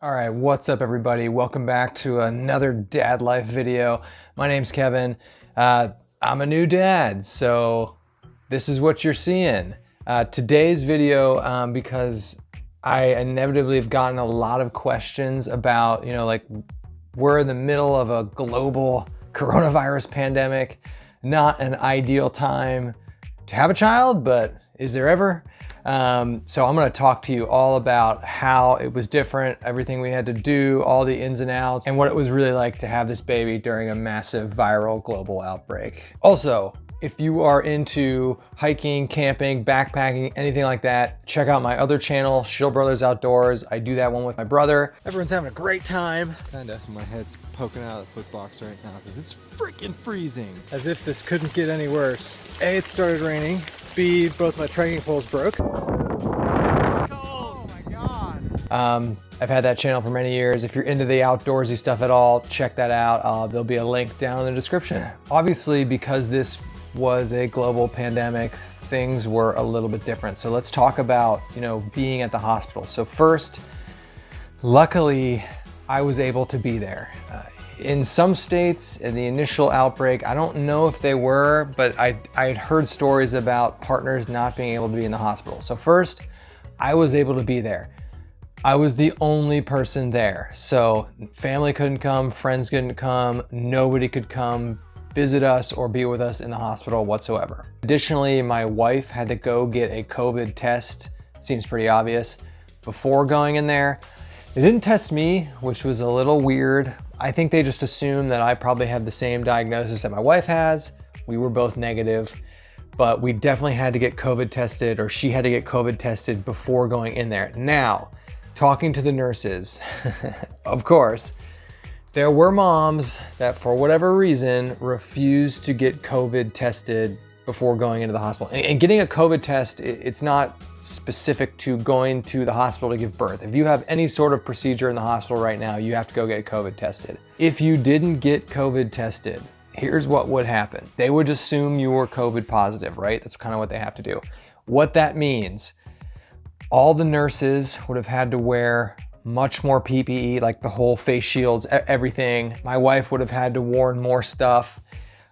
All right, what's up everybody? Welcome back to another dad life video. My name's Kevin. I'm a new dad, so this is what you're seeing. Today's video, because I inevitably have gotten a lot of questions about, like we're in the middle of a global coronavirus pandemic, not an ideal time to have a child, but is there ever? So I'm going to talk to you all about how it was different, everything we had to do, all the ins and outs, and what it was really like to have this baby during a massive viral global outbreak. Also, if you are into hiking, camping, backpacking, anything like that, check out my other channel, Shill Brothers Outdoors. I do that one with my brother. Everyone's having a great time. Kinda. My head's poking out of the foot box right now because it's freaking freezing. As if this couldn't get any worse. A, it started raining. B, both my trekking poles broke. Oh my God. I've had that channel for many years. If you're into the outdoorsy stuff at all, check that out. There'll be a link down in the description. Obviously, because this was a global pandemic, things were a little bit different. So let's talk about, being at the hospital. So first, luckily, I was able to be there. In some states, in the initial outbreak, I don't know if they were, but I had heard stories about partners not being able to be in the hospital. So first, I was able to be there. I was the only person there. So family couldn't come, friends couldn't come, nobody could come visit us or be with us in the hospital whatsoever. Additionally, my wife had to go get a COVID test. Seems pretty obvious. Before going in there, they didn't test me, which was a little weird. I think they just assumed that I probably have the same diagnosis that my wife has. We were both negative, but we definitely had to get COVID tested, or she had to get COVID tested before going in there. Now, talking to the nurses, of course, there were moms that for whatever reason refused to get COVID tested before going into the hospital. And getting a COVID test, it's not specific to going to the hospital to give birth. If you have any sort of procedure in the hospital right now, you have to go get COVID tested. If you didn't get COVID tested, here's what would happen. They would assume you were COVID positive, right? That's kind of what they have to do. What that means, all the nurses would have had to wear much more PPE, like the whole face shields, everything. My wife would have had to wear more stuff.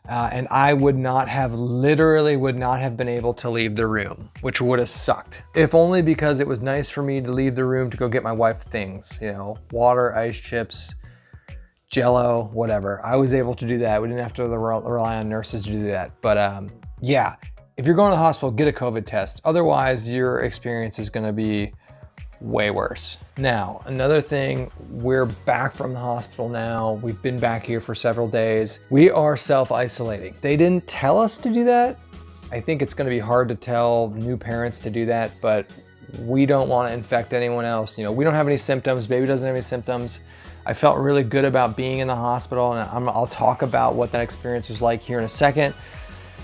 And I literally would not have been able to leave the room, which would have sucked. If only because it was nice for me to leave the room to go get my wife things, water, ice chips, Jello, whatever. I was able to do that. We didn't have to rely on nurses to do that. But yeah, if you're going to the hospital, get a COVID test. Otherwise, your experience is gonna be way worse. Now, another thing, we're back from the hospital now. We've been back here for several days. We are self-isolating. They didn't tell us to do that. I think it's gonna be hard to tell new parents to do that, but we don't wanna infect anyone else. We don't have any symptoms, baby doesn't have any symptoms. I felt really good about being in the hospital, and I'll talk about what that experience was like here in a second.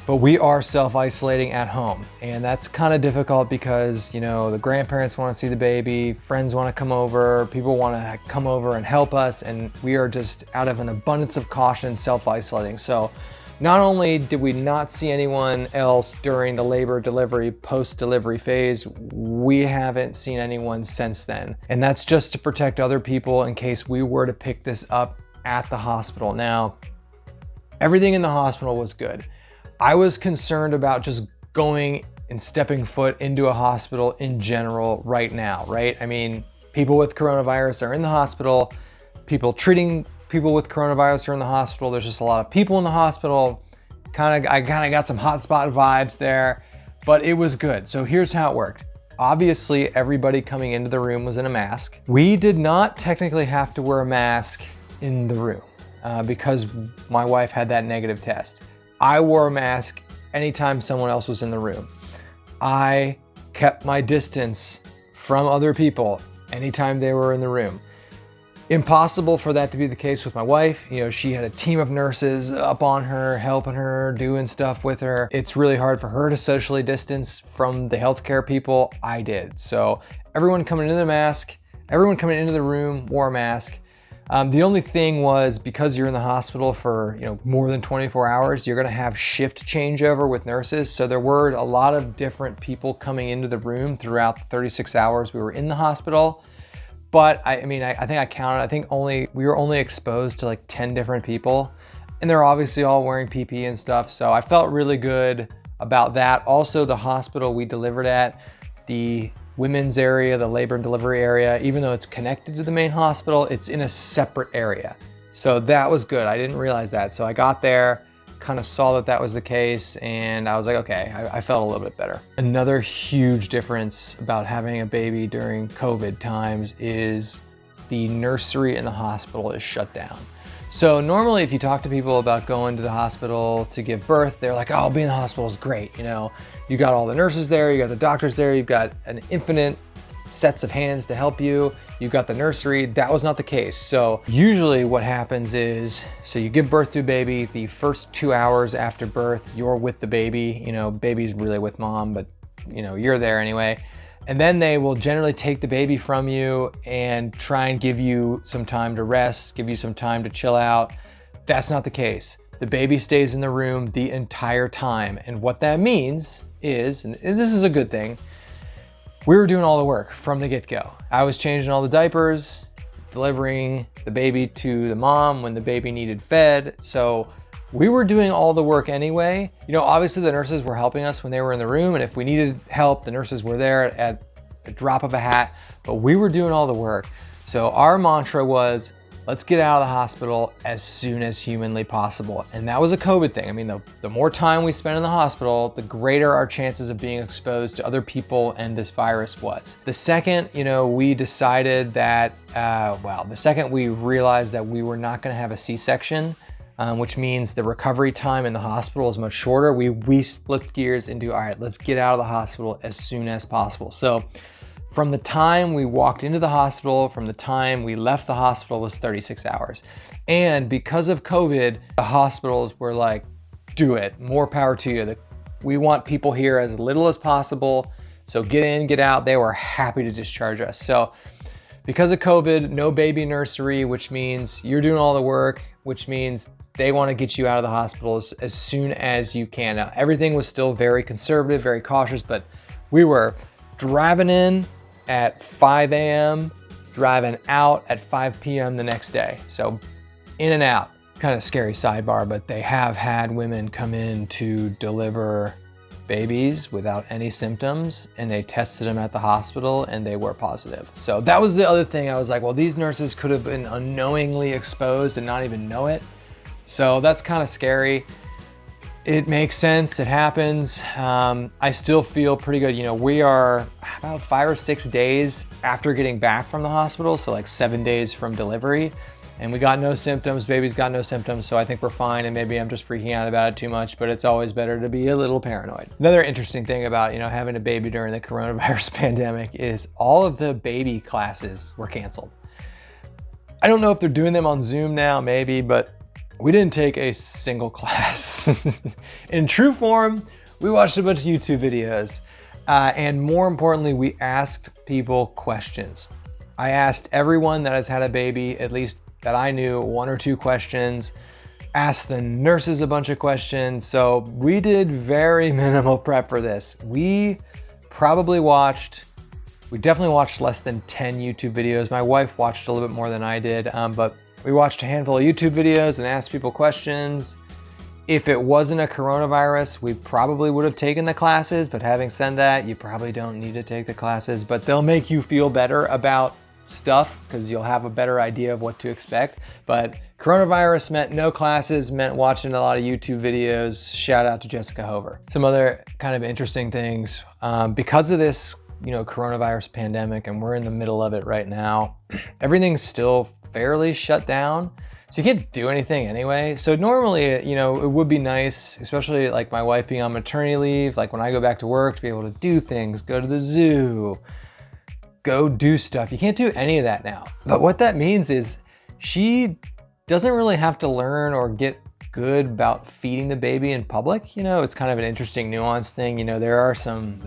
But we are self-isolating at home, and that's kind of difficult because, the grandparents want to see the baby, friends want to come over, people want to come over and help us, and we are just out of an abundance of caution self-isolating. So not only did we not see anyone else during the labor, delivery, post-delivery phase, we haven't seen anyone since then. And that's just to protect other people in case we were to pick this up at the hospital. Now, everything in the hospital was good. I was concerned about just going and stepping foot into a hospital in general right now, right? I mean, people with coronavirus are in the hospital, people treating people with coronavirus are in the hospital. There's just a lot of people in the hospital. I kind of got some hotspot vibes there, but it was good. So here's how it worked. Obviously, everybody coming into the room was in a mask. We did not technically have to wear a mask in the room because my wife had that negative test. I wore a mask anytime someone else was in the room. I kept my distance from other people anytime they were in the room. Impossible for that to be the case with my wife. She had a team of nurses up on her, helping her, doing stuff with her. It's really hard for her to socially distance from the healthcare people. I did. So everyone coming into the room wore a mask. The only thing was, because you're in the hospital for more than 24 hours, you're gonna have shift changeover with nurses. So there were a lot of different people coming into the room throughout the 36 hours we were in the hospital. But I mean, I think I counted, I think we were only exposed to like 10 different people, and they're obviously all wearing PPE and stuff. So I felt really good about that. Also, the hospital we delivered at, the women's area, the labor and delivery area, even though it's connected to the main hospital, it's in a separate area. So that was good. I didn't realize that. So I got there, kind of saw that that was the case, and I was like, okay, I felt a little bit better. Another huge difference about having a baby during COVID times is the nursery in the hospital is shut down. So normally if you talk to people about going to the hospital to give birth, they're like, oh, being in the hospital is great. You know, you got all the nurses there, you got the doctors there, you've got an infinite sets of hands to help you. You've got the nursery. That was not the case. So usually what happens is, so you give birth to a baby, the first 2 hours after birth, you're with the baby, you know, baby's really with mom, but you know, you're there anyway. And then they will generally take the baby from you and try and give you some time to rest, give you some time to chill out. That's not the case. The baby stays in the room the entire time. And what that means is, and this is a good thing, we were doing all the work from the get-go. I was changing all the diapers, delivering the baby to the mom when the baby needed fed. So we were doing all the work anyway. You know, obviously the nurses were helping us when they were in the room, and if we needed help, the nurses were there at the drop of a hat, but we were doing all the work. So our mantra was, let's get out of the hospital as soon as humanly possible. And that was a COVID thing. I mean, the more time we spent in the hospital, the greater our chances of being exposed to other people and this virus was. The second, you know, we decided that, the second we realized that we were not gonna have a C-section, which means the recovery time in the hospital is much shorter, we split gears into, all right, let's get out of the hospital as soon as possible. So from the time we walked into the hospital, from the time we left the hospital was 36 hours. And because of COVID, the hospitals were like, do it, more power to you. We want people here as little as possible. So get in, get out. They were happy to discharge us. So because of COVID, no baby nursery, which means you're doing all the work, which means they want to get you out of the hospital as soon as you can. Now, everything was still very conservative, very cautious, but we were driving in at 5 a.m., driving out at 5 p.m. the next day. So in and out. Kind of scary sidebar, but they have had women come in to deliver babies without any symptoms, and they tested them at the hospital and they were positive. So that was the other thing. I was like, well, these nurses could have been unknowingly exposed and not even know it. So that's kind of scary. It makes sense, it happens. I still feel pretty good. You know, we are about 5 or 6 days after getting back from the hospital, so like 7 days from delivery, and we got no symptoms, baby's got no symptoms, so I think we're fine, and maybe I'm just freaking out about it too much, but it's always better to be a little paranoid. Another interesting thing about, you know, having a baby during the coronavirus pandemic is all of the baby classes were canceled. I don't know if they're doing them on Zoom now, maybe, but we didn't take a single class. In true form, we watched a bunch of YouTube videos, and more importantly, we asked people questions. I asked everyone that has had a baby, at least that I knew, 1 or 2 questions, asked the nurses a bunch of questions. So we did very minimal prep for this. We definitely watched less than 10 YouTube videos. My wife watched a little bit more than I did, but we watched a handful of YouTube videos and asked people questions. If it wasn't a coronavirus, we probably would have taken the classes, but having said that, you probably don't need to take the classes, but they'll make you feel better about stuff because you'll have a better idea of what to expect. But coronavirus meant no classes, meant watching a lot of YouTube videos. Shout out to Jessica Hover. Some other kind of interesting things. Because of this, you know, coronavirus pandemic, and we're in the middle of it right now, everything's still fairly shut down. So you can't do anything anyway. So normally, you know, it would be nice, especially like my wife being on maternity leave, like when I go back to work, to be able to do things, go to the zoo, go do stuff. You can't do any of that now. But what that means is she doesn't really have to learn or get good about feeding the baby in public. You know, it's kind of an interesting nuance thing. You know, there are some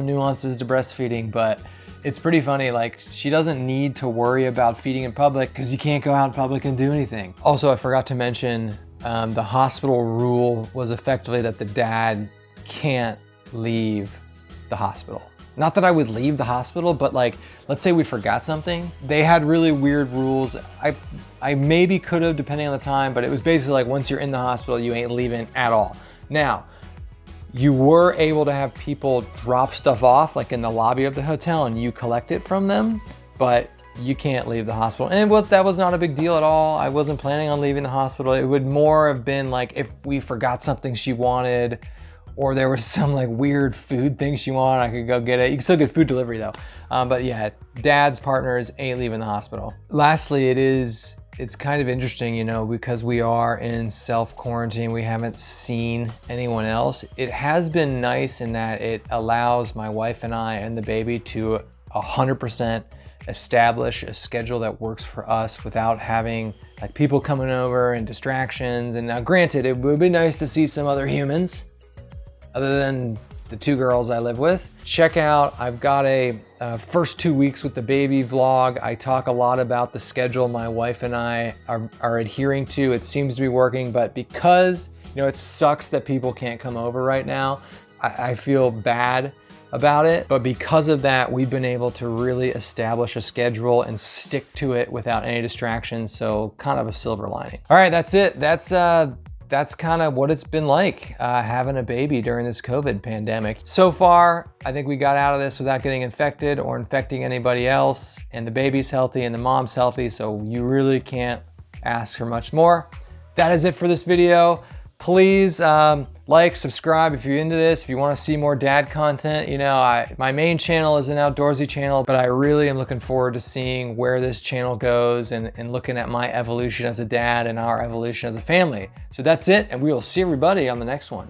nuances to breastfeeding, but it's pretty funny, like she doesn't need to worry about feeding in public because you can't go out in public and do anything. Also, I forgot to mention, the hospital rule was effectively that the dad can't leave the hospital. Not that I would leave the hospital, but like, let's say we forgot something. They had really weird rules. I maybe could have, depending on the time, but it was basically like, once you're in the hospital, you ain't leaving at all. Now, you were able to have people drop stuff off like in the lobby of the hotel and you collect it from them, but you can't leave the hospital. And that was not a big deal at all. I wasn't planning on leaving the hospital. It would more have been like if we forgot something she wanted, or there was some like weird food thing she wanted, I could go get it. You can still get food delivery though. But yeah, dad's partners ain't leaving the hospital. Lastly, it's kind of interesting, you know, because we are in self-quarantine, we haven't seen anyone else. It has been nice in that it allows my wife and I and the baby to 100% establish a schedule that works for us without having like people coming over and distractions. And now granted, it would be nice to see some other humans other than the 2 girls I live with. Check out, I've got a first 2 weeks with the baby vlog. I talk a lot about the schedule my wife and I are adhering to. It seems to be working, but because, you know, it sucks that people can't come over right now, I feel bad about it. But because of that, we've been able to really establish a schedule and stick to it without any distractions. So kind of a silver lining. All right, that's it. That's kind of what it's been like having a baby during this COVID pandemic. So far, I think we got out of this without getting infected or infecting anybody else, and the baby's healthy and the mom's healthy, so you really can't ask for much more. That is it for this video. Please like, subscribe if you're into this. If you want to see more dad content, you know, my main channel is an outdoorsy channel, but I really am looking forward to seeing where this channel goes and looking at my evolution as a dad and our evolution as a family. So that's it, and we will see everybody on the next one.